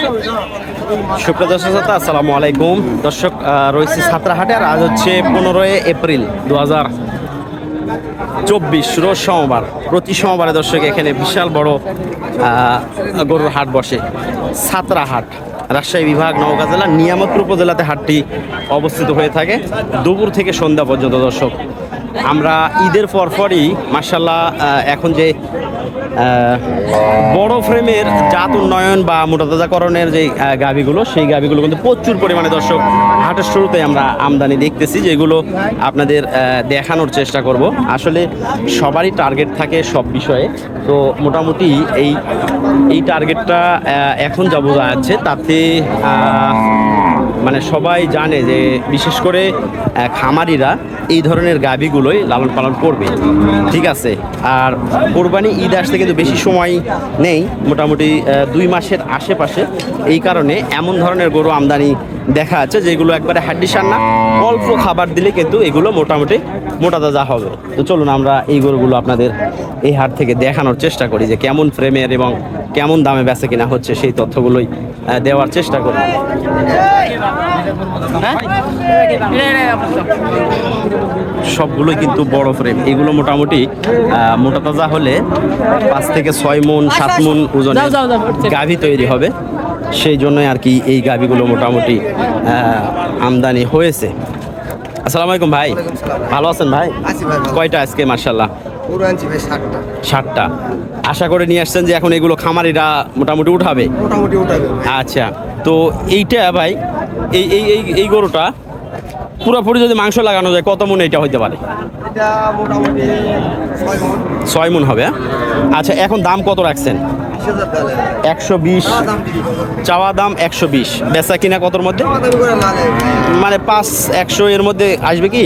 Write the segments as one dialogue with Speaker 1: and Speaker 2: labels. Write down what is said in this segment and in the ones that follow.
Speaker 1: সুপ্রিয় দর্শক শ্রোতা, আসসালামু আলাইকুম। দর্শক, রয়েছে ছাত্রাহাটে আর আজ হচ্ছে 15 এপ্রিল 2024 রোজ সোমবার। প্রতি সোমবারে দর্শক এখানে বিশাল বড় গরুর হাট বসে। ছাত্রাহাট রাজশাহী বিভাগ, নওগাঁ জেলা, নিয়ামতপুর উপজেলাতে হাটটি অবস্থিত হয়ে থাকে দুপুর থেকে সন্ধ্যা পর্যন্ত। দর্শক, আমরা ঈদের পরপরই মাশাআল্লাহ এখন যে বড় ফ্রেমের জাত উন্নয়ন বা মোটাতাজাকরণের যে গাভীগুলো, সেই গাভীগুলো কিন্তু প্রচুর পরিমাণে দর্শক হাটের শুরুতে আমরা আমদানি দেখতেছি, যেগুলো আপনাদের দেখানোর চেষ্টা করব। আসলে সবারই টার্গেট থাকে সব বিষয়ে, তো মোটামুটি এই টার্গেটটা এখন যা বোঝা যাচ্ছে তাতে মানে সবাই জানে যে বিশেষ করে খামারিরা এই ধরনের গাভীগুলোই লালন পালন করবে। ঠিক আছে, আর কোরবানি ঈদ আসতে কিন্তু বেশি সময় নেই, মোটামুটি 2 মাসের আশেপাশে। এই কারণে এমন ধরনের গরু আমদানি দেখা যাচ্ছে যেগুলো একবারে হাড্ডিসার না, অল্প খাবার দিলে কিন্তু এগুলো মোটামুটি মোটাতাজা হবে। তো চলুন আমরা এই গরুগুলো আপনাদের এই হাট থেকে দেখানোর চেষ্টা করি যে কেমন ফ্রেমের এবং কেমন দামে বেচা কিনা হচ্ছে, সেই তথ্যগুলোই দেওয়ার চেষ্টা করি। সবগুলোই কিন্তু বড় ফ্রেম, এগুলো মোটামুটি মোটাতাজা হলে 5 থেকে 6 মণ 7 মণ ওজনের গাভী তৈরি হবে। সেই জন্যই আর কি এই গাভীগুলো মোটামুটি আমদানি হয়েছে। আসসালামু আলাইকুম ভাই, ভালো আছেন ভাই? কয়টা আজকে? মাশাআল্লাহ 60টা। আশা করে নিয়ে আসছেন যে এখন এগুলো খামারিরা মোটামুটি উঠাবে। আচ্ছা, তো এইটা ভাই এই এই এই এই গরুটা পুরোপুরি যদি মাংস লাগানো যায় কত মণ এটা হইতে পারে? 6 মণ হবে। আচ্ছা, এখন দাম কত রাখছেন? 120 চাওয়া দাম, 120 বেচা কিনা কতর মধ্যে? মানে 500 এর মধ্যে আসবে কি?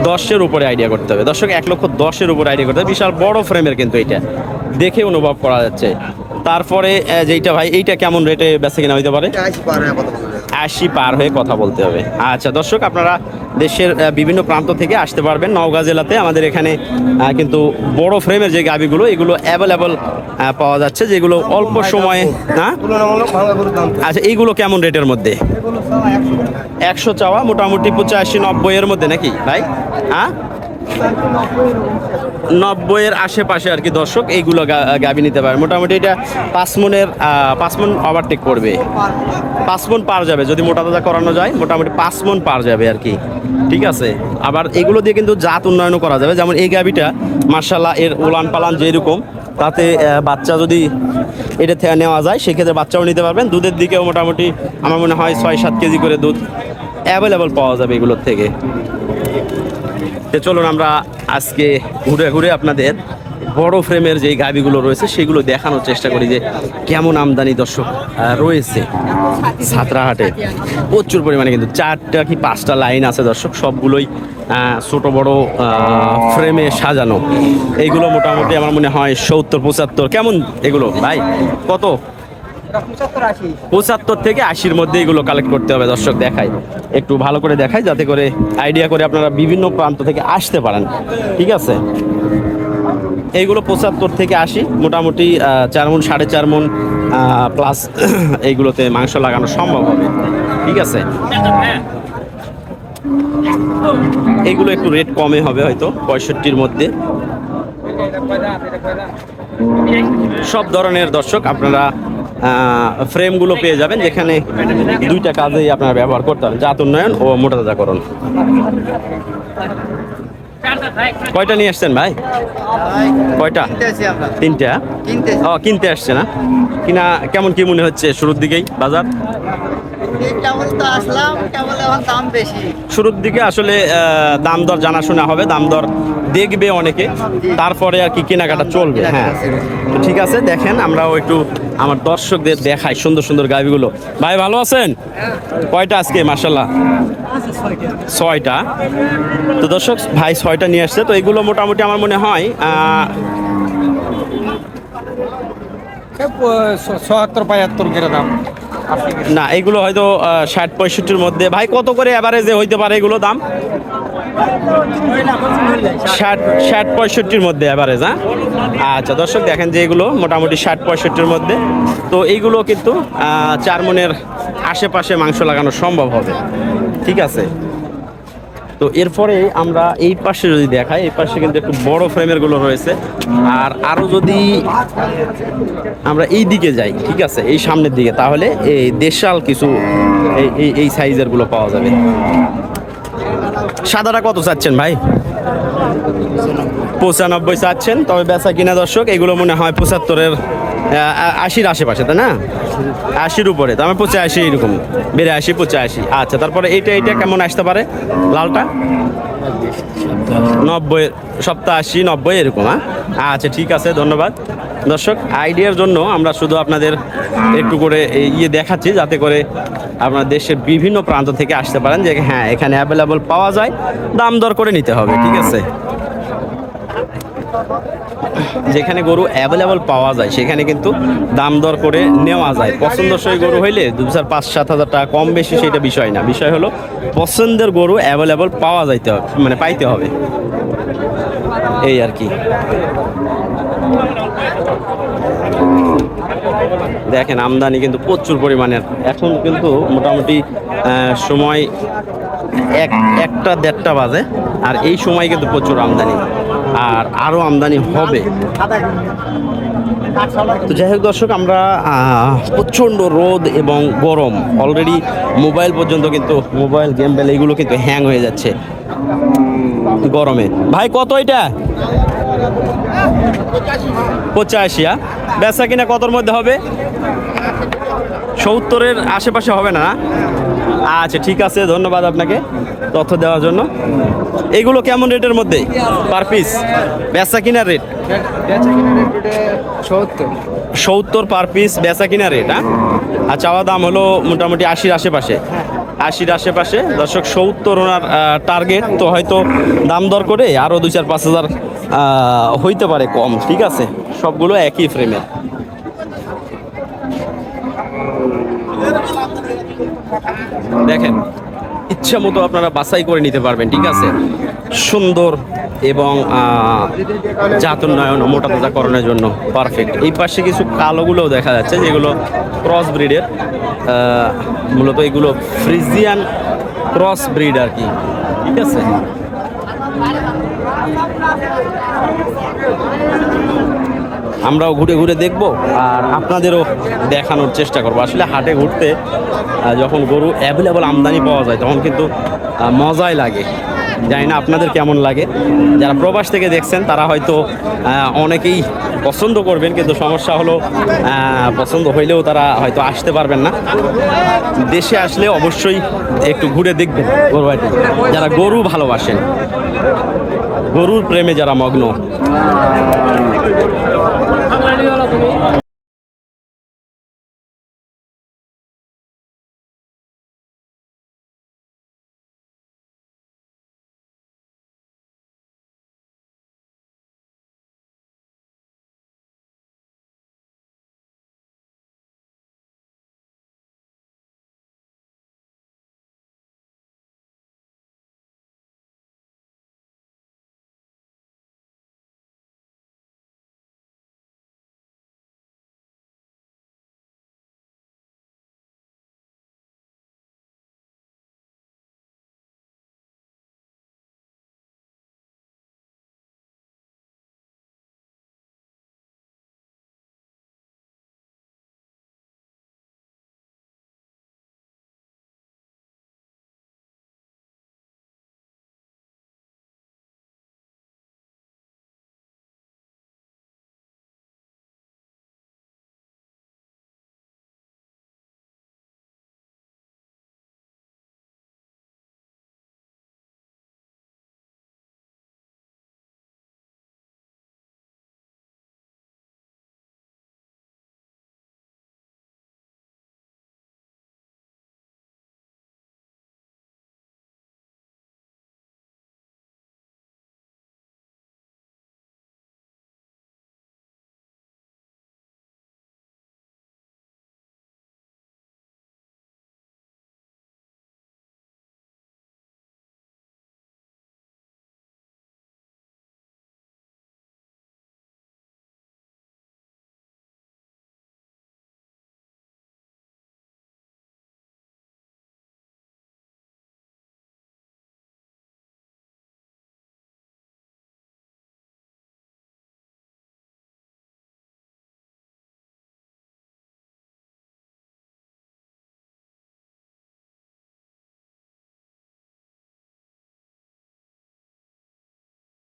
Speaker 1: 10-এর উপরে আইডিয়া করতে হবে দর্শক, 1,10,000 উপরে আইডিয়া করতে হবে। বিশাল বড় ফ্রেমের কিন্তু এটা দেখে অনুভব করা যাচ্ছে। তারপরে যেইটা ভাই, এইটা কেমন রেটে বেচা কিনা হইতে পারে? 80 পার হয়ে কথা বলতে হবে। আচ্ছা দর্শক, আপনারা দেশের বিভিন্ন প্রান্ত থেকে আসতে পারবেন নওগাঁ জেলাতে। আমাদের এখানে কিন্তু বড় ফ্রেমের যে গাভীগুলো, এগুলো অ্যাভেলেবল পাওয়া যাচ্ছে, যেগুলো অল্প সময়ে না। আচ্ছা, এইগুলো কেমন রেটের মধ্যে? 100 চাওয়া, মোটামুটি 85-90 এর মধ্যে নাকি ভাই? হ্যাঁ, 90-এর আশেপাশে আর কি দর্শক এইগুলো গাভী নিতে পারে। মোটামুটি এটা 5 মণ ওভারটেক করবে, 5 মণ পার যাবে যদি মোটাতাজা করানো যায়। মোটামুটি 5 মণ পার যাবে আর কি। ঠিক আছে, আবার এগুলো দিয়ে কিন্তু জাত উন্নয়নও করা যাবে। যেমন এই গাভীটা মাশাআল্লাহ, এর উলান পালান যেরকম, তাতে বাচ্চা যদি এটা থেকে নেওয়া যায় সেক্ষেত্রে বাচ্চাও নিতে পারবেন। দুধের দিকেও মোটামুটি আমার মনে হয় 6-7 কেজি করে দুধ অ্যাভেলেবল পাওয়া যাবে এগুলোর থেকে। তো চলুন আমরা আজকে ঘুরে ঘুরে আপনাদের বড় ফ্রেমের যে গাভীগুলো রয়েছে সেগুলো দেখানোর চেষ্টা করি যে কেমন আমদানি দর্শক রয়েছে ছাত্রাহাটে। প্রচুর পরিমাণে কিন্তু 4টা কি 5টা লাইন আছে দর্শক, সবগুলোই ছোট বড় ফ্রেমে সাজানো। এইগুলো মোটামুটি আমার মনে হয় 70-75। কেমন এগুলো ভাই, কত? 75 থেকে 80-র মধ্যে এগুলো কালেক্ট করতে হবে দর্শক। দেখাই, একটু ভালো করে দেখাই যাতে করে আইডিয়া করে আপনারা বিভিন্ন প্রান্ত থেকে আসতে পারেন। ঠিক আছে, এইগুলো 75 থেকে 80, মোটামুটি 4 মণ 4.5 মণ প্লাস এইগুলোতে মাংস লাগানো সম্ভব হবে। ঠিক আছে, এইগুলো একটু রেট কমে হবে হয়তো 65-র মধ্যে। সব ধরনের দর্শক আপনারা ফ্রেমগুলো পেয়ে যাবেন, যেখানে 2টা কাজেই আপনারা ব্যবহার করতে হবে, জাত উন্নয়ন ও মোটাতাজাকরণ। কয়টা নিয়ে আসছেন ভাই? কয়টা? 3টা। ও, কিনতে আসছে না? কিনা কেমন কি মনে হচ্ছে শুরুর দিকেই বাজার? শুরুর দিকে আসলে দাম দর জানাশোনা হবে, দাম দর দেখবে অনেকে, তারপরে আর কি কেনাকাটা চলবে। হ্যাঁ, তো ঠিক আছে, দেখেন আমরাও একটু আমার দর্শকদের দেখাই সুন্দর সুন্দর গাভীগুলো। ভাই ভালো আছেন? কয়টা আজকে? মাশাআল্লাহ 6টা। তো দর্শক, ভাই 6টা নিয়ে আসছে। তো এগুলো মোটামুটি আমার মনে হয়
Speaker 2: 70-75 করে দাম
Speaker 1: না, এগুলো হয়তো 60-65-র মধ্যে। ভাই কত করে এভারেজে হইতে পারে এগুলো দাম? ষাট 65-র মধ্যে অ্যাভারেজ, হ্যাঁ? আচ্ছা দর্শক দেখেন যে এগুলো মোটামুটি 60-65-র মধ্যে। তো এইগুলো কিন্তু 4 মনের আশেপাশে মাংস লাগানো সম্ভব হবে, ঠিক আছে। তো এরপরে আমরা এই পাশে যদি দেখাই, এই পাশে কিন্তু একটু বড় ফ্রেমের গুলো রয়েছে। আর আরো যদি আমরা এই দিকে যাই, ঠিক আছে, এই সামনের দিকে, তাহলে এই দেশাল কিছু এই সাইজের গুলো পাওয়া যাবে। সাদাটা কত চাচ্ছেন ভাই? 95 চাচ্ছেন। তবে বেচা কিনা দর্শক এগুলো মনে হয় 75-এর 80-র আশেপাশে, তাই না? 80-র উপরে, তো আমি 85 এরকম, 82, 85। আচ্ছা, তারপরে এইটা কেমন আসতে পারে লালটা? 90, সপ্তাহ 80, 90 এরকম, হ্যাঁ? আচ্ছা ঠিক আছে, ধন্যবাদ দর্শক। আইডিয়ার জন্য আমরা শুধু আপনাদের একটু করে দেখাচ্ছি, যাতে করে আপনার দেশের বিভিন্ন প্রান্ত থেকে আসতে পারেন যে হ্যাঁ এখানে অ্যাভেলেবল পাওয়া যায়, দাম দর করে নিতে হবে, ঠিক আছে। যেখানে গরু অ্যাভেলেবল পাওয়া যায় সেখানে কিন্তু দাম দর করে নেওয়া যায়। পছন্দসই গরু হইলে 2,000-5,000-7,000 টাকা কম বেশি সেটা বিষয় না, বিষয় হলো পছন্দের গরু অ্যাভেলেবল পাওয়া যাইতে হবে, মানে পাইতে হবে, এই আর কি। দেখেন আমদানি কিন্তু প্রচুর পরিমাণের। এখন কিন্তু মোটামুটি সময় 1টা 1:30 বাজে, আর এই সময় কিন্তু প্রচুর আমদানি, আর আরও আমদানি হবে। তো যাই হোক দর্শক, আমরা প্রচণ্ড রোদ এবং গরম, অলরেডি মোবাইল পর্যন্ত কিন্তু মোবাইল গেম বেল এগুলো কিন্তু হ্যাং হয়ে যাচ্ছে গরমে। ভাই কত এটা? 85। বেচা কিনা কতর মধ্যে হবে? 70-এর আশেপাশে হবে না? আচ্ছা ঠিক আছে, ধন্যবাদ আপনাকে তথ্য দেওয়ার জন্য। এগুলো কেমন রেটের মধ্যে পার পিস? বেচা কিনার রেট 70 পার পিস বেচা কিনা রেট, হ্যাঁ? আর চাওয়া দাম হলো মোটামুটি 80-র আশেপাশে, 80-র আশেপাশে দর্শক। 70 ওনার টার্গেট, তো হয়তো দাম দর করে আরও 2-4-5 হাজার হইতে পারে কম, ঠিক আছে। সবগুলো একই ফ্রেমের। দেখেন ইচ্ছা মতো আপনারা বাছাই করে নিতে পারবেন, ঠিক আছে। সুন্দর এবং জাত উন্নয়ন ও মোটা তাজাকরণের জন্য পারফেক্ট। এই পাশে কিছু কালোগুলোও দেখা যাচ্ছে যেগুলো ক্রস ব্রিডের, মূলত এগুলো ফ্রিজিয়ান ক্রস ব্রিড আর কি, ঠিক আছে। আমরাও ঘুরে ঘুরে দেখব আর আপনাদেরও দেখানোর চেষ্টা করব। আসলে হাটে ঘুরতে যখন গরু অ্যাভেলেবল আমদানি পাওয়া যায় তখন কিন্তু মজাই লাগে। জানি না আপনাদের কেমন লাগে। যারা প্রবাস থেকে দেখছেন তারা হয়তো অনেকেই পছন্দ করবেন, কিন্তু সমস্যা হলো পছন্দ হইলেও তারা হয়তো আসতে পারবেন না। দেশে আসলে অবশ্যই একটু ঘুরে দেখবেন গরু হাটে, যারা গরু ভালোবাসেন, গরুর প্রেমে যারা মগ্ন।